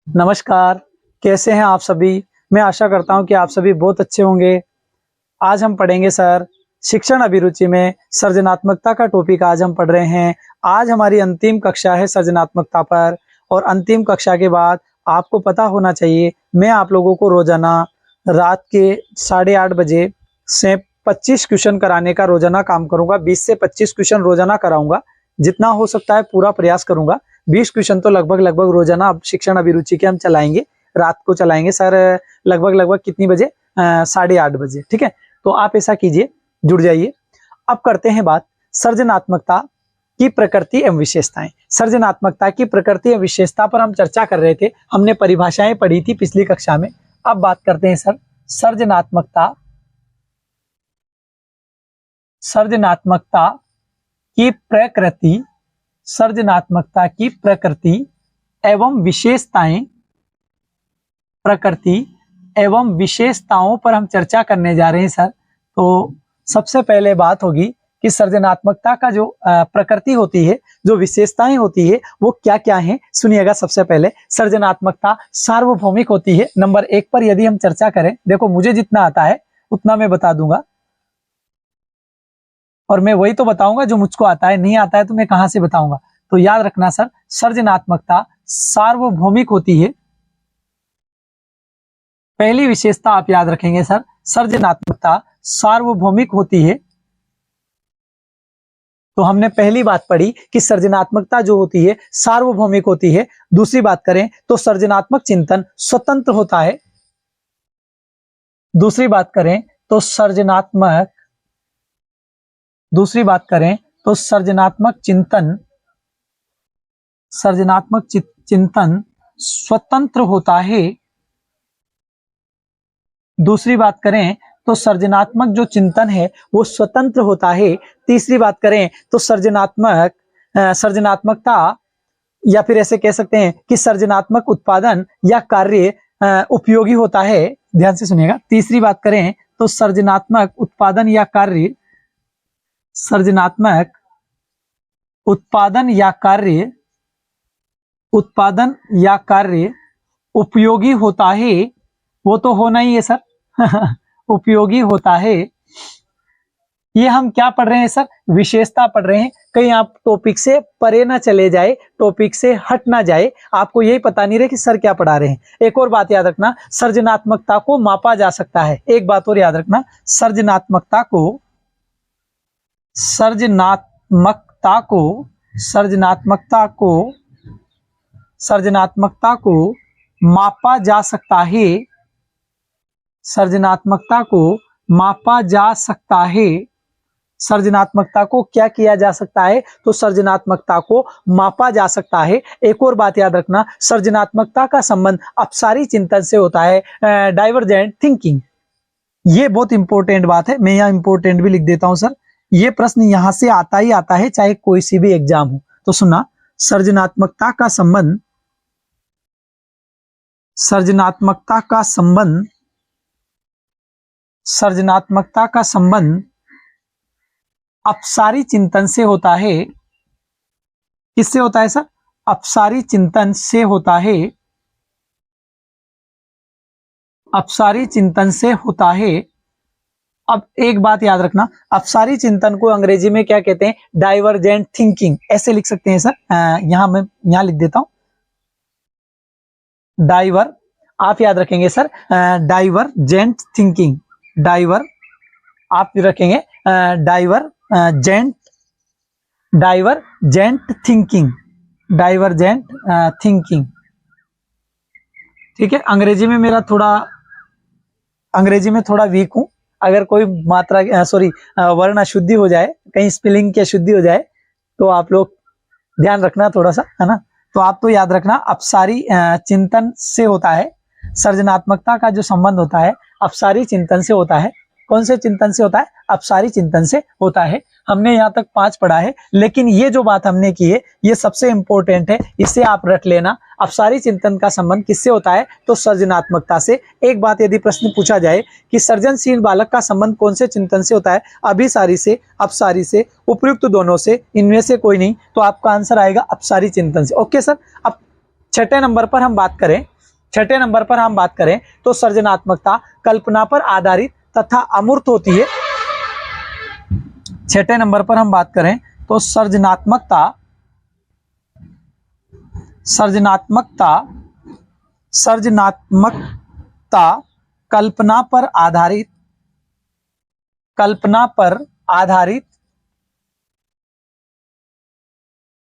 नमस्कार, कैसे हैं आप सभी? मैं आशा करता हूं कि आप सभी बहुत अच्छे होंगे। आज हम पढ़ेंगे सर शिक्षण अभिरुचि में सृजनात्मकता का टॉपिक आज हम पढ़ रहे हैं। आज हमारी अंतिम कक्षा है सृजनात्मकता पर और अंतिम कक्षा के बाद आपको पता होना चाहिए मैं आप लोगों को रोजाना रात के 8:30 बजे से 25 क्वेश्चन कराने का रोजाना काम करूंगा। 20 से 25 क्वेश्चन रोजाना कराऊंगा। जितना हो सकता है पूरा प्रयास करूंगा। 20 क्वेश्चन तो लगभग रोजाना अब शिक्षण अभिरुचि के हम चलाएंगे। रात को चलाएंगे सर लगभग कितनी बजे? 8:30 बजे। ठीक है, तो आप ऐसा कीजिए, जुड़ जाइए। अब करते हैं बात सृजनात्मकता की प्रकृति एवं विशेषताएं। सृजनात्मकता की प्रकृति एवं विशेषता पर हम चर्चा कर रहे थे। हमने परिभाषाएं पढ़ी थी पिछली कक्षा में। अब बात करते हैं सर सृजनात्मकता की प्रकृति, सृजनात्मकता की प्रकृति एवं विशेषताएं, प्रकृति एवं विशेषताओं पर हम चर्चा करने जा रहे हैं सर। तो सबसे पहले बात होगी कि सृजनात्मकता का जो प्रकृति होती है, जो विशेषताएं होती है, वो क्या क्या हैं। सुनिएगा। सबसे पहले सृजनात्मकता सार्वभौमिक होती है। नंबर 1 पर यदि हम चर्चा करें, देखो मुझे जितना आता है उतना मैं बता दूंगा और मैं वही तो बताऊंगा जो मुझको आता है। नहीं आता है तो मैं कहां से बताऊंगा। तो याद रखना सर, सृजनात्मकता सार्वभौमिक होती है। पहली विशेषता आप याद रखेंगे सर, सृजनात्मकता सार्वभौमिक होती है। तो हमने पहली बात पढ़ी कि सृजनात्मकता जो होती है सार्वभौमिक होती है। दूसरी बात करें तो सृजनात्मक चिंतन स्वतंत्र होता है। दूसरी बात करें तो सृजनात्मक चिंतन स्वतंत्र होता है। दूसरी बात करें तो सृजनात्मक जो चिंतन है वो स्वतंत्र होता है। तीसरी बात करें तो सृजनात्मकता या फिर ऐसे कह सकते हैं कि सृजनात्मक उत्पादन या कार्य उपयोगी होता है। ध्यान से सुनिएगा। तीसरी बात करें तो सृजनात्मक उत्पादन या कार्य उपयोगी होता है। वो तो होना ही है सर उपयोगी होता है। ये हम क्या पढ़ रहे हैं सर? विशेषता पढ़ रहे हैं। कहीं आप टॉपिक से परे ना चले जाए, टॉपिक से हट ना जाए। आपको यही पता नहीं रहे कि सर क्या पढ़ा रहे हैं। एक और बात याद रखना, सृजनात्मकता को मापा जा सकता है। एक बात और याद रखना, सृजनात्मकता को मापा जा सकता है। सृजनात्मकता को मापा जा सकता है। सृजनात्मकता को क्या किया जा सकता है? तो सृजनात्मकता को मापा जा सकता है। एक और बात याद रखना, सृजनात्मकता का संबंध अपसारी चिंतन से होता है, डाइवर्जेंट थिंकिंग। ये बहुत इंपॉर्टेंट बात है। मैं यहाँ इंपॉर्टेंट भी लिख देता हूं सर। ये प्रश्न यहां से आता ही आता है, चाहे कोई सी भी एग्जाम हो। तो सुना, सृजनात्मकता का संबंध अपसारी चिंतन से होता है। किससे होता है सर? अपसारी चिंतन से होता है। अपसारी चिंतन से होता है। अब एक बात याद रखना, अपसारी चिंतन को अंग्रेजी में क्या कहते हैं? Divergent thinking. ऐसे लिख सकते हैं सर। मैं यहां लिख देता हूं आप याद रखेंगे सर, डाइवर्जेंट थिंकिंग। आप रखेंगे डाइवर्जेंट थिंकिंग। ठीक है। अंग्रेजी में थोड़ा वीक हूं। अगर कोई वर्ण अशुद्धि हो जाए, कहीं स्पेलिंग की अशुद्धि हो जाए तो आप लोग ध्यान रखना थोड़ा सा, है ना। तो आप तो याद रखना, अपसारी चिंतन से होता है। सृजनात्मकता का जो संबंध होता है अपसारी चिंतन से होता है। कौन से चिंतन से होता है? अपसारी चिंतन से होता है। हमने यहाँ तक 5 पढ़ा है, लेकिन ये जो बात हमने की है ये सबसे इंपॉर्टेंट है। इसे आप रट लेना। अपसारी चिंतन का संबंध किससे होता है? तो सृजनात्मकता से। एक बात यदि प्रश्न पूछा जाए कि सृजनशील बालक का संबंध कौन से चिंतन से होता है? अभिसारी से, अपसारी से, उपयुक्त दोनों से, इनमें से कोई नहीं, तो आपका आंसर आएगा अपसारी चिंतन से। Okay sir. अब 6ठे नंबर पर हम बात करें छठे नंबर पर हम बात करें तो सृजनात्मकता कल्पना पर आधारित तथा अमूर्त होती है। छठे नंबर पर हम बात करें तो सृजनात्मकता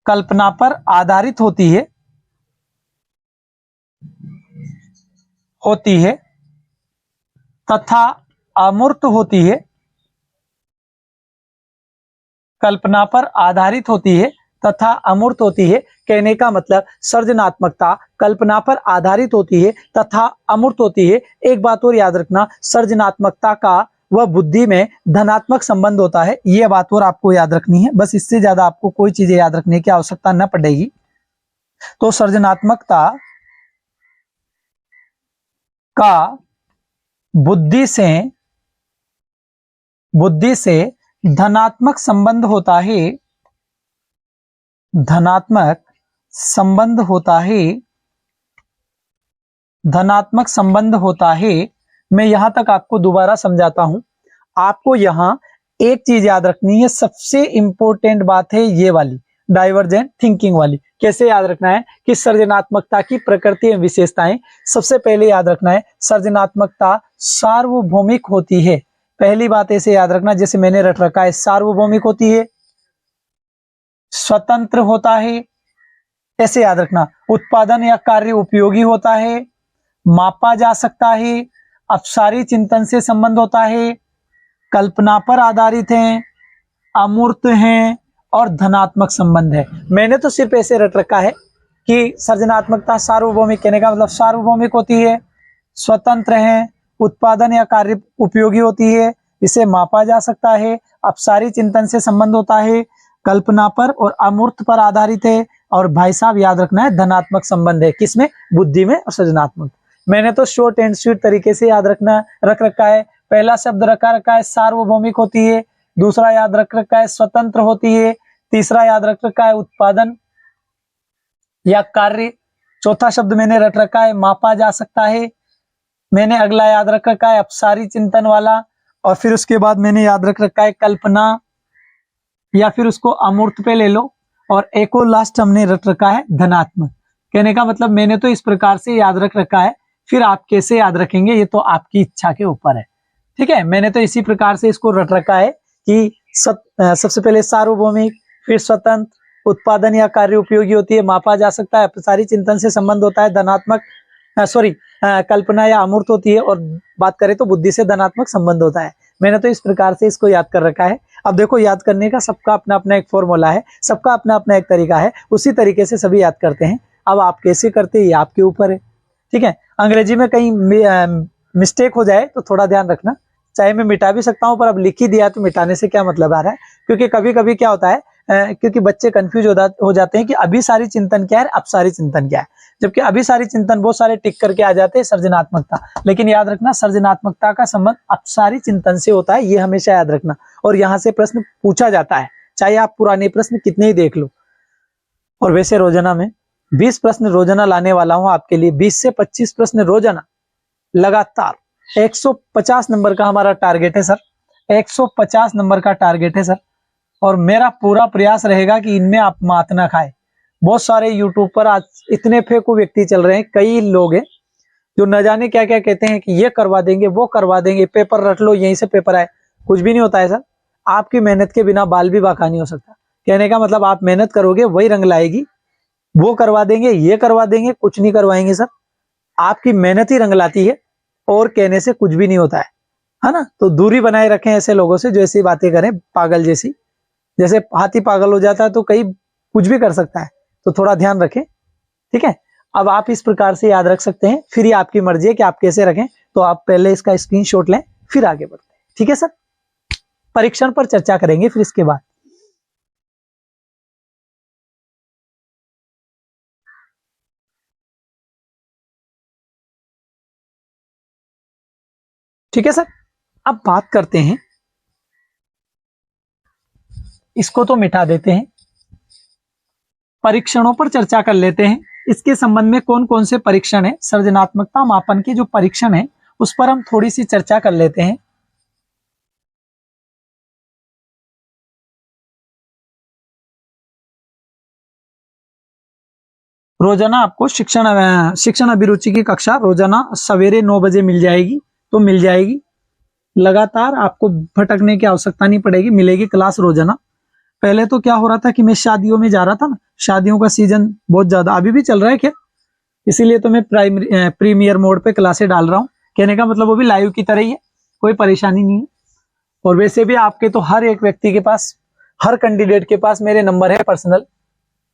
कल्पना पर आधारित होती है तथा अमूर्त होती है। कल्पना पर आधारित होती है तथा अमूर्त होती है। कहने का मतलब सृजनात्मकता कल्पना पर आधारित होती है तथा अमूर्त होती है। एक बात और याद रखना, सृजनात्मकता का वह बुद्धि में धनात्मक संबंध होता है। यह बात और आपको याद रखनी है, बस इससे ज्यादा आपको कोई चीजें याद रखने की आवश्यकता न पड़ेगी। तो सृजनात्मकता का बुद्धि से धनात्मक संबंध होता है। धनात्मक संबंध होता है। मैं यहां तक आपको दोबारा समझाता हूं। आपको यहां एक चीज याद रखनी है, सबसे इंपॉर्टेंट बात है ये वाली, डाइवर्जेंट थिंकिंग वाली। कैसे याद रखना है कि सृजनात्मकता की प्रकृति एवं विशेषताएं। सबसे पहले याद रखना है सृजनात्मकता सार्वभौमिक होती है। पहली बात ऐसे याद रखना, जैसे मैंने रट रखा है, सार्वभौमिक होती है, स्वतंत्र होता है, ऐसे याद रखना। उत्पादन या कार्य उपयोगी होता है, मापा जा सकता है, अपसारी चिंतन से संबंध होता है, कल्पना पर आधारित है, अमूर्त है और धनात्मक संबंध है। मैंने तो सिर्फ ऐसे रट रखा है कि सृजनात्मकता सार्वभौमिक, कहने का मतलब सार्वभौमिक होती है, स्वतंत्र है, उत्पादन या कार्य उपयोगी होती है, इसे मापा जा सकता है, अपसारी चिंतन से संबंध होता है, कल्पना पर और अमूर्त पर आधारित है, और भाई साहब याद रखना है धनात्मक संबंध है। किसमें? बुद्धि में और सृजनात्मक। मैंने तो शॉर्ट एंड स्वीट तरीके से याद रख रखा है। पहला शब्द रखा है सार्वभौमिक होती है, दूसरा याद रख रखा है स्वतंत्र होती है, तीसरा याद रख रखा है उत्पादन या कार्य, चौथा शब्द मैंने रख रखा है मापा जा सकता है, मैंने अगला याद रख रखा है अपसारी चिंतन वाला, और फिर उसके बाद मैंने याद रख रखा है कल्पना, या फिर उसको अमूर्त पे ले लो, और एक और लास्ट हमने रख रखा है धनात्मक। कहने का मतलब मैंने तो इस प्रकार से याद रख रखा है, फिर आप कैसे याद रखेंगे ये तो आपकी इच्छा के ऊपर है। ठीक है, मैंने तो इसी प्रकार से इसको रट रखा है कि सबसे पहले सार्वभौमिक, फिर स्वतंत्र, उत्पादन या कार्य उपयोगी होती है, मापा जा सकता है, अपसारी चिंतन से संबंध होता है, धनात्मक कल्पना या अमूर्त होती है, और बात करें तो बुद्धि से धनात्मक संबंध होता है। मैंने तो इस प्रकार से इसको याद कर रखा है। अब देखो, याद करने का सबका अपना अपना एक फॉर्मूला है, सबका अपना अपना एक तरीका है, उसी तरीके से सभी याद करते हैं। अब आप कैसे करते हैं ये आपके ऊपर है। ठीक है, अंग्रेजी में कहीं मिस्टेक हो जाए तो थोड़ा ध्यान रखना, चाहे मैं मिटा भी सकता हूं, पर अब लिख ही दिया तो मिटाने से क्या मतलब आ रहा है। क्योंकि कभी कभी क्या होता है, क्योंकि बच्चे कंफ्यूज हो जाते हैं कि अभिसारी चिंतन क्या है, अपसारी चिंतन क्या है। जबकि अभिसारी चिंतन बहुत सारे टिक करके आ जाते हैं सृजनात्मकता, लेकिन याद रखना सृजनात्मकता का संबंध अपसारी चिंतन से होता है, ये हमेशा याद रखना। और यहाँ से प्रश्न पूछा जाता है, चाहे आप पुराने प्रश्न कितने ही देख लो। और वैसे रोजाना में 20 प्रश्न रोजाना लाने वाला हूं आपके लिए, 20 से 25 प्रश्न रोजाना लगातार। 150 नंबर का हमारा टारगेट है सर, 150 नंबर का टारगेट है सर। और मेरा पूरा प्रयास रहेगा कि इनमें आप मात ना खाए। बहुत सारे यूट्यूब पर आज इतने फेंकू व्यक्ति चल रहे हैं, कई लोग हैं जो न जाने क्या क्या कहते हैं कि ये करवा देंगे, वो करवा देंगे, पेपर रट लो, यहीं से पेपर आए। कुछ भी नहीं होता है सर, आपकी मेहनत के बिना बाल भी बाका नहीं हो सकता। कहने का मतलब आप मेहनत करोगे वही रंग लाएगी। वो करवा देंगे, ये करवा देंगे, कुछ नहीं करवाएंगे सर, आपकी मेहनत ही रंग लाती है, और कहने से कुछ भी नहीं होता है ना। तो दूरी बनाए रखें ऐसे लोगों से जो ऐसी बातें करें, पागल जैसी। जैसे हाथी पागल हो जाता है तो कहीं कुछ भी कर सकता है, तो थोड़ा ध्यान रखें। ठीक है, अब आप इस प्रकार से याद रख सकते हैं, फिर ये आपकी मर्जी है कि आप कैसे रखें। तो आप पहले इसका स्क्रीनशॉट लें, फिर आगे बढ़ते हैं। ठीक है सर, परीक्षण पर चर्चा करेंगे फिर इसके बाद। ठीक है सर, अब बात करते हैं, इसको तो मिटा देते हैं, परीक्षणों पर चर्चा कर लेते हैं। इसके संबंध में कौन कौन से परीक्षण है, सृजनात्मकता मापन के जो परीक्षण है उस पर हम थोड़ी सी चर्चा कर लेते हैं। रोजाना आपको शिक्षण अभिरुचि की कक्षा रोजाना सवेरे 9 बजे मिल जाएगी, तो मिल जाएगी। लगातार आपको भटकने की आवश्यकता नहीं पड़ेगी, मिलेगी क्लास रोजाना। पहले तो क्या हो रहा था कि मैं शादियों में जा रहा था ना, शादियों का सीजन बहुत ज्यादा अभी भी चल रहा है क्या, इसीलिए तो मैं प्रीमियर मोड पे क्लासें डाल रहा हूँ। कहने का मतलब वो भी लाइव की तरह ही है, कोई परेशानी नहीं है। और वैसे भी आपके तो हर एक व्यक्ति के पास, हर कैंडिडेट के पास मेरे नंबर है पर्सनल।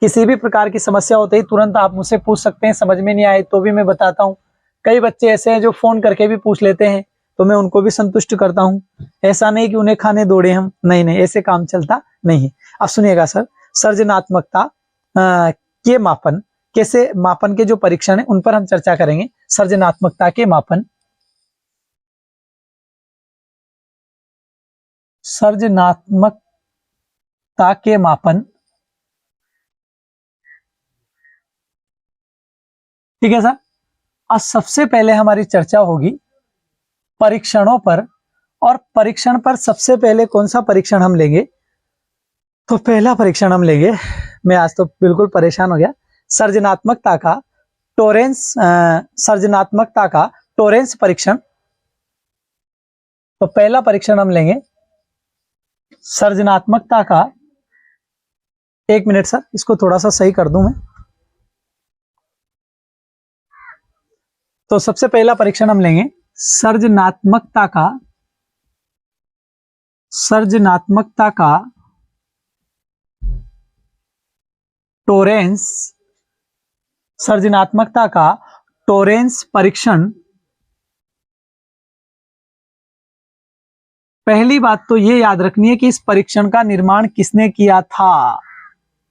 किसी भी प्रकार की समस्या होते ही तुरंत आप मुझसे पूछ सकते हैं, समझ में नहीं आए तो भी मैं बताता हूँ। कई बच्चे ऐसे हैं जो फोन करके भी पूछ लेते हैं, तो मैं उनको भी संतुष्ट करता हूँ। ऐसा नहीं कि उन्हें खाने दौड़े हम, नहीं नहीं, ऐसे काम चलता नहीं है। अब सुनिएगा सर, सृजनात्मकता के मापन, कैसे मापन के जो परीक्षण है उन पर हम चर्चा करेंगे। सृजनात्मकता के मापन, सृजनात्मकता के मापन, ठीक है सर। आज सबसे पहले हमारी चर्चा होगी परीक्षणों पर, और परीक्षण पर सबसे पहले कौन सा परीक्षण हम लेंगे, तो पहला परीक्षण हम लेंगे, मैं आज तो बिल्कुल परेशान हो गया, सृजनात्मकता का टोरेंस, सृजनात्मकता का टोरेंस परीक्षण। तो पहला परीक्षण हम लेंगे सृजनात्मकता का, एक मिनट सर, इसको थोड़ा सा सही कर दूं मैं। तो सबसे पहला परीक्षण हम लेंगे सृजनात्मकता का, सृजनात्मकता का टोरेंस, सृजनात्मकता का टोरेंस परीक्षण। पहली बात तो ये याद रखनी है कि इस परीक्षण का निर्माण किसने किया था।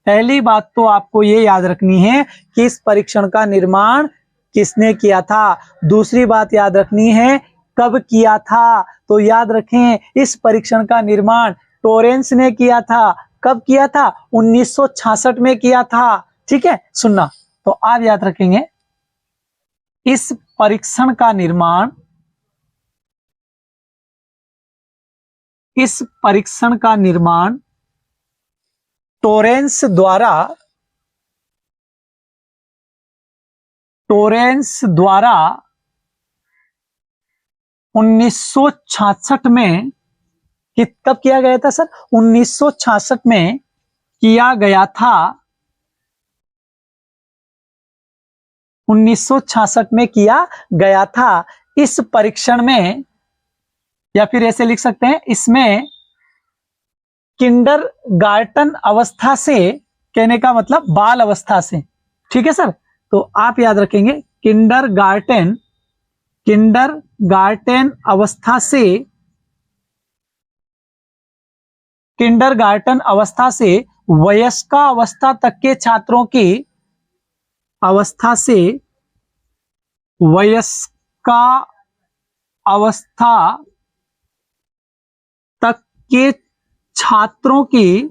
पहली बात तो आपको ये याद रखनी है कि इस परीक्षण का निर्माण किसने किया था। दूसरी बात याद रखनी है कब किया था, तो याद रखें इस परीक्षण का निर्माण टोरेंस ने किया था। कब किया था, 1966 में किया था। ठीक है, सुनना, तो आप याद रखेंगे इस परीक्षण का निर्माण, इस परीक्षण का निर्माण टोरेंस द्वारा, टोरेंस द्वारा 1966 में, कब किया गया था सर, 1966 में किया गया था, 1966 में किया गया था। इस परीक्षण में, या फिर ऐसे लिख सकते हैं, इसमें किंडरगार्टन अवस्था से, कहने का मतलब बाल अवस्था से, ठीक है सर। तो आप याद रखेंगे किंडरगार्टन, किंडरगार्टन अवस्था से, किंडरगार्टन अवस्था से वयस्का अवस्था तक के छात्रों की, अवस्था से वयस्का अवस्था तक के छात्रों की,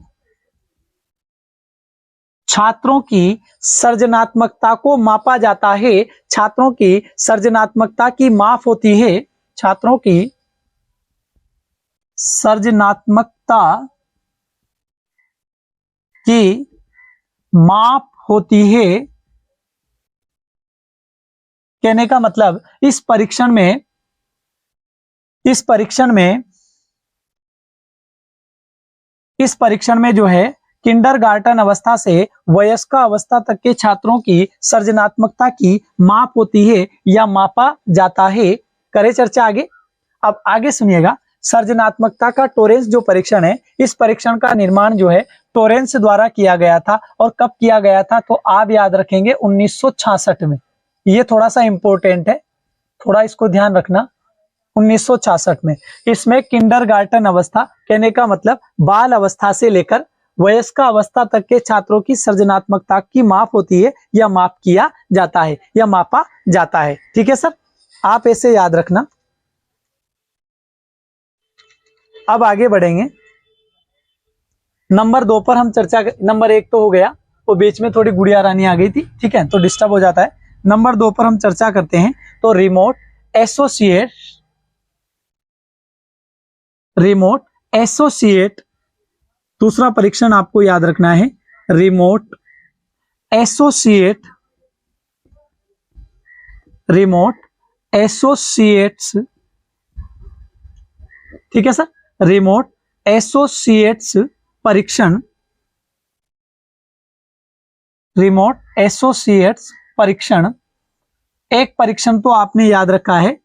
छात्रों की सृजनात्मकता को मापा जाता है। छात्रों की सृजनात्मकता की माप होती है, छात्रों की सृजनात्मकता की माप होती है। कहने का मतलब इस परीक्षण में, इस परीक्षण में, इस परीक्षण में जो है किंडरगार्टन अवस्था से वयस्का अवस्था तक के छात्रों की सृजनात्मकता की माप होती है या मापा जाता है। करें चर्चा आगे। अब आगे सुनिएगा, सृजनात्मकता का टोरेंस जो परीक्षण है, इस परीक्षण का निर्माण जो है टोरेंस द्वारा किया गया था। और कब किया गया था, तो आप याद रखेंगे 1966 में। ये थोड़ा सा इंपॉर्टेंट है, थोड़ा इसको ध्यान रखना। 1966 में इसमें किंडरगार्टन अवस्था, कहने का मतलब बाल अवस्था से लेकर वयस्क अवस्था तक के छात्रों की सृजनात्मकता की माप होती है या माप किया जाता है या मापा जाता है। ठीक है सर, आप ऐसे याद रखना। अब आगे बढ़ेंगे, नंबर 2 पर हम चर्चा, नंबर 1 तो हो गया, वो बीच में थोड़ी गुड़िया रानी आ गई थी, ठीक है, तो डिस्टर्ब हो जाता है। नंबर 2 पर हम चर्चा करते हैं। तो रिमोट एसोसिएट दूसरा परीक्षण आपको याद रखना है। रिमोट एसोसिएट्स, ठीक है सर, रिमोट एसोसिएट्स परीक्षण, रिमोट एसोसिएट्स परीक्षण। एक परीक्षण तो आपने याद रखा है,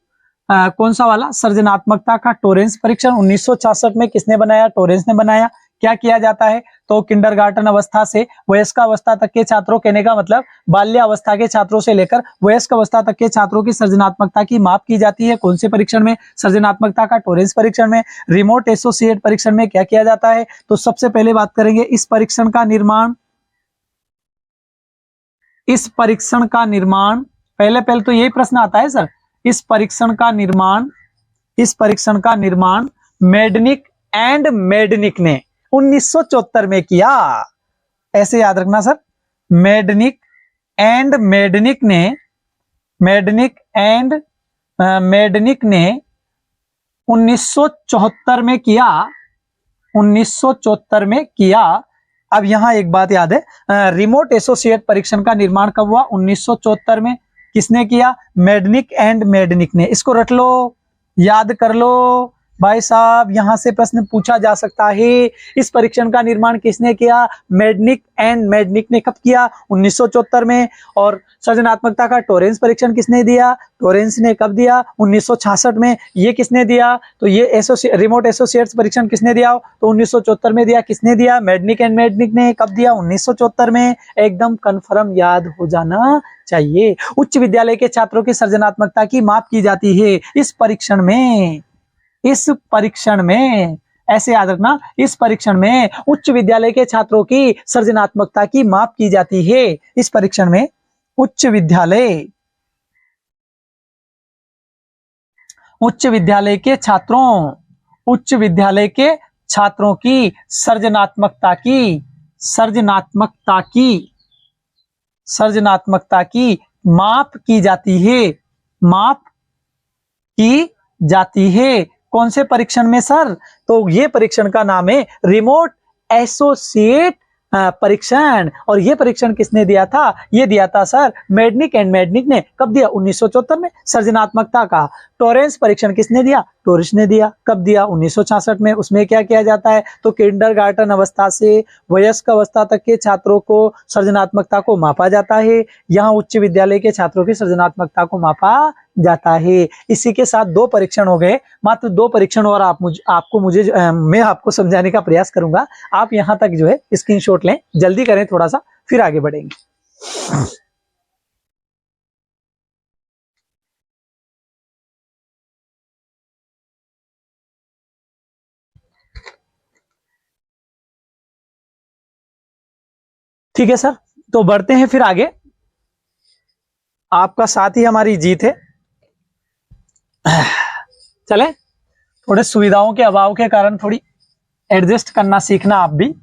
कौन सा वाला, सृजनात्मकता का टोरेंस परीक्षण 1966 में किसने बनाया, टोरेंस ने बनाया। क्या किया जाता है, तो किंडरगार्टन अवस्था से वयस्क अवस्था तक के छात्रों, कहने का मतलब बाल्य अवस्था के छात्रों से लेकर वयस्क अवस्था तक के छात्रों की सृजनात्मकता की माप की जाती है। कौन से परीक्षण में, सृजनात्मकता का टोरेंस परीक्षण में। रिमोट एसोसिएट परीक्षण में क्या किया जाता है, तो सबसे पहले बात करेंगे इस परीक्षण का निर्माण। पहले तो यही प्रश्न आता है सर, इस परीक्षण का निर्माण मेडनिक एंड मेडनिक ने 1974 में किया। ऐसे याद रखना सर, मेडनिक एंड मेडनिक ने 1974 में किया, 1974 में किया। अब यहां एक बात याद है, रिमोट एसोसिएट परीक्षण का निर्माण कब हुआ, 1974 में। किसने किया, मेडनिक एंड मेडनिक ने। इसको रट लो, याद कर लो भाई साहब, यहां से प्रश्न पूछा जा सकता है। इस परीक्षण का निर्माण किसने किया, मेडनिक एंड मेडनिक ने। कब किया, 1974 में। और सृजनात्मकता का टोरेंस परीक्षण किसने दिया, टोरेंस ने। कब दिया, 1966 में। ये किसने दिया, तो ये रिमोट एसोसिएट्स परीक्षण किसने दिया, तो 1974 में दिया। किसने दिया, मेडनिक एंड मेडनिक ने। कब दिया, 1974 में। एकदम कंफर्म याद हो जाना चाहिए। उच्च विद्यालय के छात्रों की सृजनात्मकता की माप की जाती है इस परीक्षण में। ऐसे याद रखना, इस परीक्षण में उच्च विद्यालय के छात्रों की सृजनात्मकता की माप की जाती है। इस परीक्षण में उच्च विद्यालय के छात्रों की सृजनात्मकता की माप की जाती है। कौन से परीक्षण में सर, तो ये परीक्षण का नाम है रिमोट एसोसिएट परीक्षण। और ये परीक्षण किसने दिया था, ये दिया था सर मेडनिक एंड मेडनिक ने। कब दिया, 1974 में। सृजनात्मकता का टोरेंस परीक्षण किसने दिया, टोरेंस ने दिया। कब दिया, 1966 में। उसमें क्या किया जाता है, तो किंडरगार्टन अवस्था से वयस्क अवस्था तक के छात्रों को सृजनात्मकता को मापा जाता है। यहाँ उच्च विद्यालय के छात्रों की सृजनात्मकता को मापा जाता है। इसी के साथ 2 परीक्षण हो गए, मात्र 2 परीक्षण और मैं आपको समझाने का प्रयास करूंगा। आप यहां तक जो है स्क्रीनशॉट लें, जल्दी करें थोड़ा सा, फिर आगे बढ़ेंगे। ठीक है सर, तो बढ़ते हैं फिर आगे। आपका साथ ही हमारी जीत है। चले, थोड़े सुविधाओं के अभाव के कारण थोड़ी एडजस्ट करना सीखना आप भी।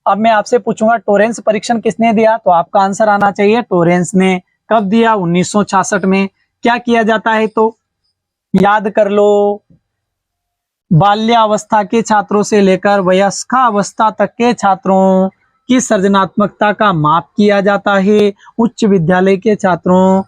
अब मैं आपसे पूछूंगा टोरेंस परीक्षण किसने दिया, तो आपका आंसर आना चाहिए टोरेंस ने। कब दिया, 1966 में। क्या किया जाता है, तो याद कर लो, बाल्यावस्था के छात्रों से लेकर वयस्कावस्था तक के छात्रों की सृजनात्मकता का माप किया जाता है। उच्च विद्यालय के छात्रों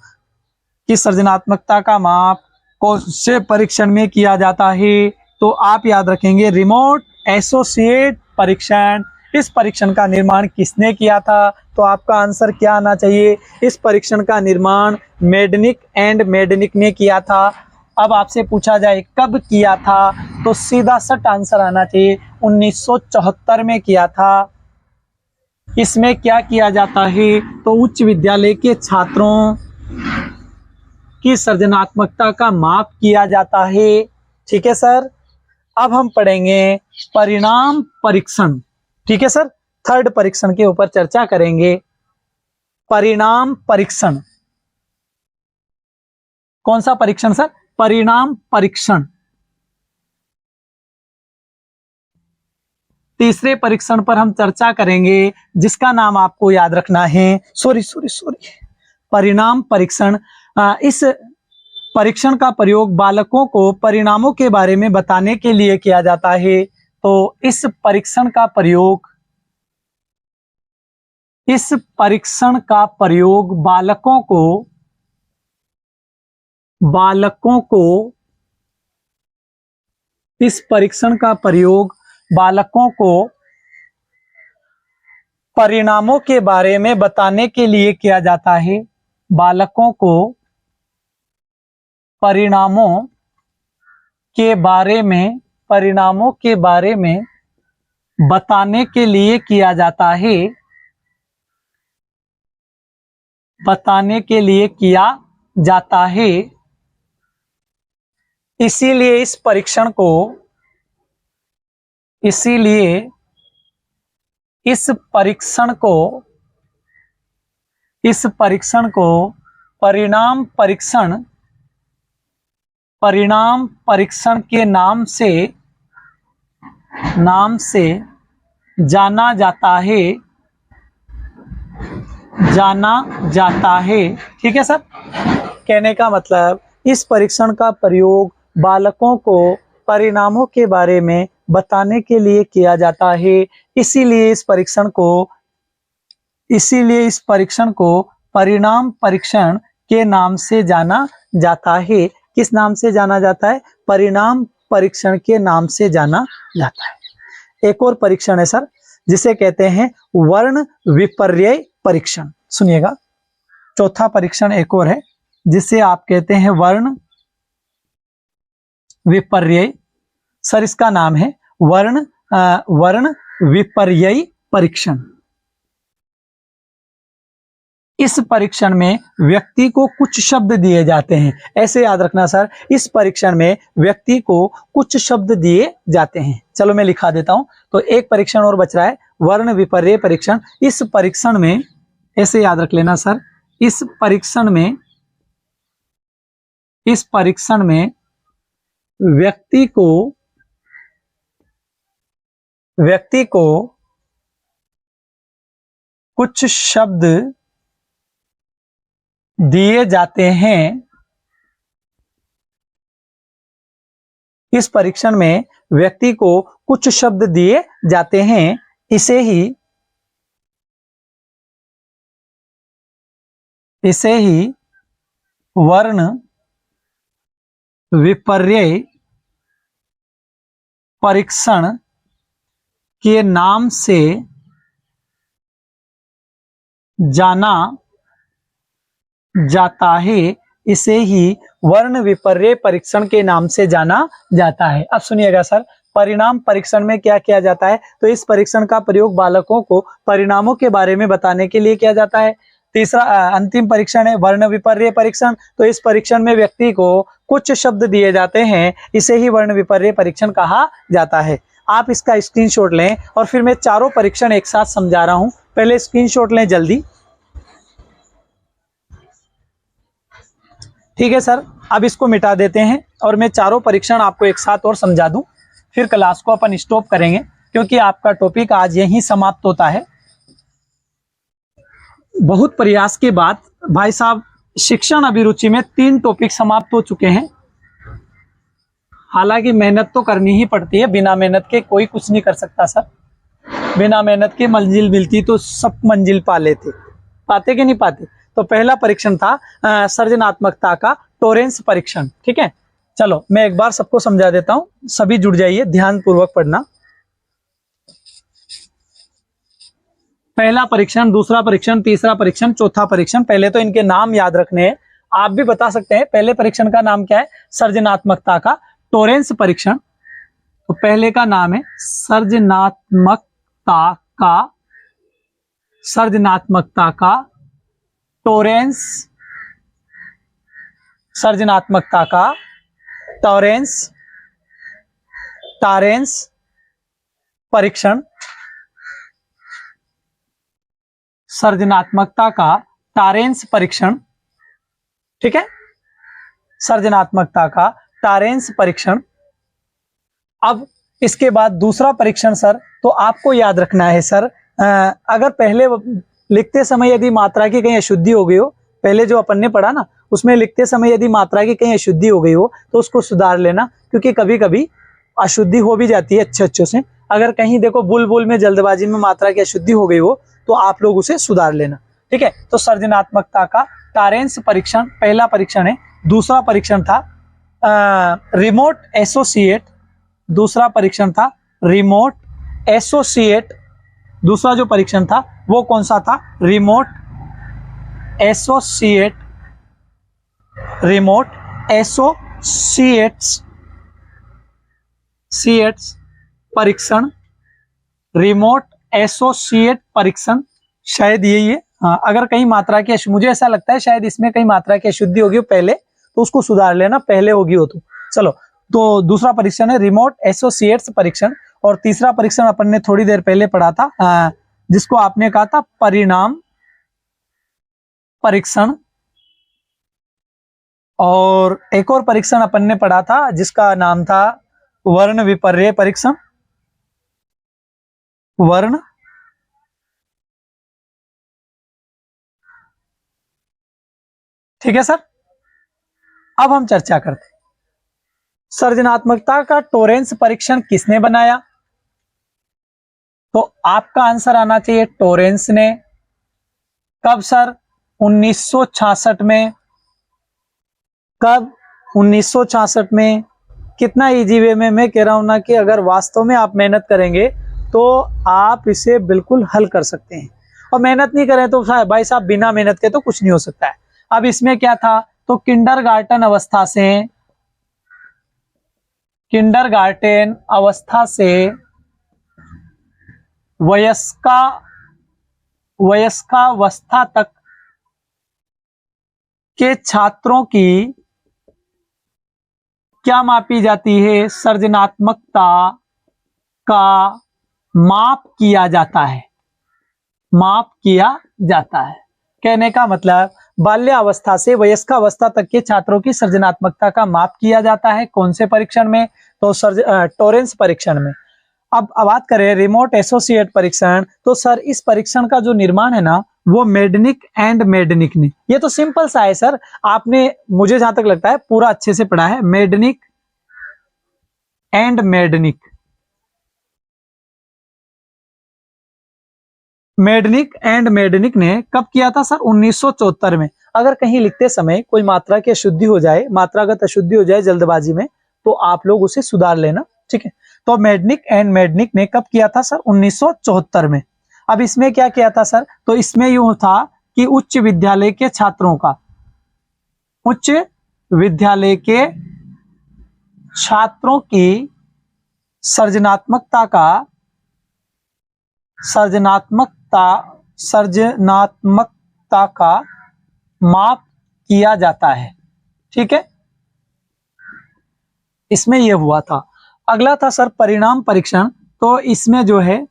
की सृजनात्मकता का माप कौन से परीक्षण में किया जाता है, तो आप याद रखेंगे रिमोट एसोसिएट परीक्षण। इस परीक्षण का निर्माण किसने किया था, तो आपका आंसर क्या आना चाहिए, इस परीक्षण का निर्माण मेडनिक एंड मेडनिक ने किया था। अब आपसे पूछा जाए कब किया था, तो सीधा सट आंसर आना चाहिए 1974 में किया था। इसमें क्या किया जाता है, तो उच्च विद्यालय के छात्रों की सृजनात्मकता का माप किया जाता है। ठीक है सर, अब हम पढ़ेंगे परिणाम परीक्षण। ठीक है सर, 3rd परीक्षण के ऊपर चर्चा करेंगे। परिणाम परीक्षण, कौन सा परीक्षण सर, परिणाम परीक्षण। तीसरे परीक्षण पर हम चर्चा करेंगे, जिसका नाम आपको याद रखना है, परिणाम परीक्षण। इस परीक्षण का प्रयोग बालकों को परिणामों के बारे में बताने के लिए किया जाता है। तो इस परीक्षण का प्रयोग बालकों को परिणामों के बारे में बताने के लिए किया जाता है। बालकों को परिणामों के बारे में बताने के लिए किया जाता है। इसीलिए इस परीक्षण को परिणाम परीक्षण के नाम से जाना जाता है। ठीक है सर, कहने का मतलब इस परीक्षण का प्रयोग बालकों को परिणामों के बारे में बताने के लिए किया जाता है। इसीलिए इस परीक्षण को परिणाम परीक्षण के नाम से जाना जाता है। किस नाम से जाना जाता है? परिणाम परीक्षण के नाम से जाना जाता है। एक और परीक्षण है सर, जिसे कहते हैं वर्ण विपर्यय परीक्षण। सुनिएगा, चौथा परीक्षण एक और है, जिसे आप कहते हैं वर्ण विपर्यय। सर, इसका नाम है वर्ण विपर्यय परीक्षण। इस परीक्षण में व्यक्ति को कुछ शब्द दिए जाते हैं। ऐसे याद रखना सर, इस परीक्षण में व्यक्ति को कुछ शब्द दिए जाते हैं। चलो मैं लिखा देता हूं। तो एक परीक्षण और बच रहा है, वर्ण विपर्यय परीक्षण। इस परीक्षण में ऐसे याद रख लेना सर, इस परीक्षण में व्यक्ति को कुछ शब्द दिए जाते हैं। इस परीक्षण में व्यक्ति को कुछ शब्द दिए जाते हैं। इसे ही वर्ण विपर्यय परीक्षण के नाम से जाना जाता है। इसे ही वर्ण विपर्यय परीक्षण के नाम से जाना जाता है। अब सुनिएगा सर, परिणाम परीक्षण में क्या किया जाता है? तो इस परीक्षण का प्रयोग बालकों को परिणामों के बारे में बताने के लिए किया जाता है। तीसरा अंतिम परीक्षण है वर्ण विपर्यय परीक्षण। तो इस परीक्षण में व्यक्ति को कुछ शब्द दिए जाते हैं। इसे ही वर्ण विपर्यय परीक्षण कहा जाता है। आप इसका स्क्रीनशॉट लें और फिर मैं चारों परीक्षण एक साथ समझा रहा हूं। पहले स्क्रीनशॉट लें जल्दी। ठीक है सर, अब इसको मिटा देते हैं और मैं चारों परीक्षण आपको एक साथ और समझा दूं, फिर क्लास को अपन स्टॉप करेंगे, क्योंकि आपका टॉपिक आज यहीं समाप्त होता है। बहुत प्रयास के बाद भाई साहब शिक्षण अभिरुचि में 3 टॉपिक समाप्त हो चुके हैं। हालांकि मेहनत तो करनी ही पड़ती है, बिना मेहनत के कोई कुछ नहीं कर सकता सर। बिना मेहनत के मंजिल मिलती तो सब मंजिल पाते कि नहीं पाते। तो पहला परीक्षण था सृजनात्मकता का टोरेंस परीक्षण। ठीक है, चलो मैं एक बार सबको समझा देता हूं, सभी जुड़ जाइए, ध्यान पूर्वक पढ़ना। पहला परीक्षण, दूसरा परीक्षण, तीसरा परीक्षण, चौथा परीक्षण। पहले तो इनके नाम याद रखने हैं, आप भी बता सकते हैं। पहले परीक्षण का नाम क्या है? सृजनात्मकता का टोरेंस परीक्षण। तो पहले का नाम है सृजनात्मकता का टोरेंस परीक्षण। सृजनात्मकता का टॉरेंस परीक्षण। ठीक है, सृजनात्मकता का टॉरेंस परीक्षण। अब इसके बाद दूसरा परीक्षण सर तो आपको याद रखना है सर, अगर पहले लिखते समय यदि मात्रा की कहीं अशुद्धि हो गई हो, पहले जो अपन ने पढ़ा ना उसमें लिखते समय यदि मात्रा की कहीं अशुद्धि हो गई हो तो उसको सुधार लेना, क्योंकि कभी कभी अशुद्धि हो भी जाती है अच्छे से। अगर कहीं देखो बुलबुल में जल्दबाजी में मात्रा की अशुद्धि हो गई हो तो आप लोग उसे सुधार लेना, ठीक है। तो सृजनात्मकता का टारेंस परीक्षण पहला परीक्षण है। दूसरा परीक्षण था रिमोट एसोसिएट, दूसरा परीक्षण था रिमोट एसोसिएट। दूसरा जो परीक्षण था वो कौन सा था? रिमोट एसोसिएट, रिमोट एसोसिएट्स परीक्षण, रिमोट एसोसिएट परीक्षण, शायद यही है। हाँ, अगर कहीं मात्रा की मुझे ऐसा लगता है शायद इसमें कहीं मात्रा की अशुद्धि होगी हो पहले, तो उसको सुधार लेना, पहले होगी हो तो। चलो, तो दूसरा परीक्षण है रिमोट एसोसिएट्स परीक्षण। और तीसरा परीक्षण अपन ने थोड़ी देर पहले पढ़ा था, जिसको आपने कहा था परिणाम परीक्षण। और एक और परीक्षण अपन ने पढ़ा था जिसका नाम था वर्ण विपर्य परीक्षण, वर्ण ठीक है सर। अब हम चर्चा करते हैं सृजनात्मकता का टोरेंस परीक्षण किसने बनाया? तो आपका आंसर आना चाहिए टोरेंस ने। कब सर? 1966 में। कब? 1966 में। कितना इजी वे में, मैं कह रहा हूं ना कि अगर वास्तव में आप मेहनत करेंगे तो आप इसे बिल्कुल हल कर सकते हैं। और मेहनत नहीं करें तो भाई साहब बिना मेहनत के तो कुछ नहीं हो सकता है। अब इसमें क्या था? तो किंडरगार्टन अवस्था से वयस्कावस्था तक के छात्रों की क्या मापी जाती है? सृजनात्मकता का माप किया जाता है, माप किया जाता है। कहने का मतलब बाल्यावस्था से वयस्कावस्था तक के छात्रों की सृजनात्मकता का माप किया जाता है। कौन से परीक्षण में? तो टोरेंस परीक्षण में। अब बात करें रिमोट एसोसिएट परीक्षण, तो सर इस परीक्षण का जो निर्माण है ना वो मेडनिक एंड मेडनिक ने। ये तो सिंपल सा है सर, आपने मुझे जहां तक लगता है पूरा अच्छे से पढ़ा है। मेडनिक एंड मेडनिक, मेडनिक एंड मेडनिक ने कब किया था सर? 1974 में। अगर कहीं लिखते समय कोई मात्रा की अशुद्धि हो जाए, मात्रागत अशुद्धि हो जाए जल्दबाजी में, तो आप लोग उसे सुधार लेना, ठीक है। तो मेडनिक एंड मेडनिक ने कब किया था सर? 1974 में। अब इसमें क्या किया था सर? तो इसमें यूं था कि उच्च विद्यालय के छात्रों का, उच्च विद्यालय के छात्रों की सृजनात्मकता का माप किया जाता है, ठीक है। इसमें यह हुआ था। अगला था सर परिणाम परीक्षण। तो इसमें जो है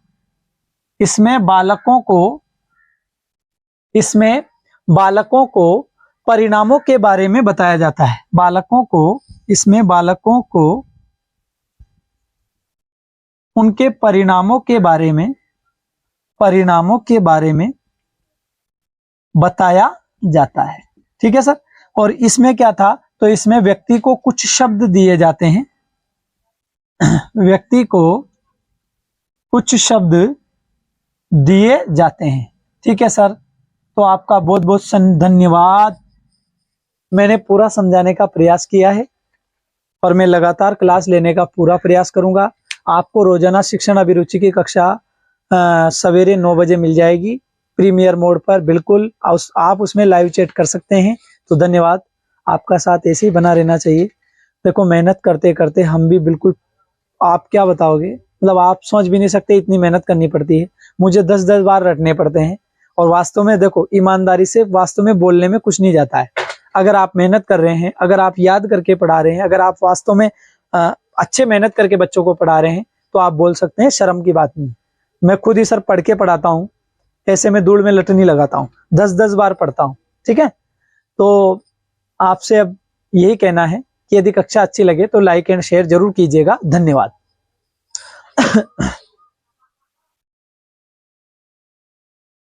इसमें बालकों को परिणामों के बारे में बताया जाता है। बालकों को उनके परिणामों के बारे में बताया जाता है, ठीक है सर। और इसमें क्या था? तो इसमें व्यक्ति को कुछ शब्द दिए जाते हैं, व्यक्ति को कुछ शब्द दिए जाते हैं, ठीक है सर। तो आपका बहुत बहुत धन्यवाद। मैंने पूरा समझाने का प्रयास किया है और मैं लगातार क्लास लेने का पूरा प्रयास करूंगा। आपको रोजाना शिक्षण अभिरुचि की कक्षा सवेरे 9 बजे मिल जाएगी प्रीमियर मोड पर। बिल्कुल आप उसमें लाइव चैट कर सकते हैं। तो धन्यवाद, आपका साथ ऐसे ही बना रहना चाहिए। देखो मेहनत करते करते हम भी बिल्कुल, आप क्या बताओगे, मतलब आप सोच भी नहीं सकते इतनी मेहनत करनी पड़ती है। मुझे 10-10 बार रटने पड़ते हैं। और वास्तव में देखो ईमानदारी से वास्तव में बोलने में कुछ नहीं जाता है। अगर आप मेहनत कर रहे हैं, अगर आप याद करके पढ़ा रहे हैं, अगर आप वास्तव में अच्छे मेहनत करके बच्चों को पढ़ा रहे हैं, तो आप बोल सकते हैं, शर्म की बात नहीं। मैं खुद ही सर पढ़ के पढ़ाता हूँ, ऐसे में धूल में लटनी लगाता हूँ, 10-10 बार पढ़ता हूँ, ठीक है। तो आपसे अब यही कहना है कि यदि कक्षा अच्छी लगे तो लाइक एंड शेयर जरूर कीजिएगा। धन्यवाद।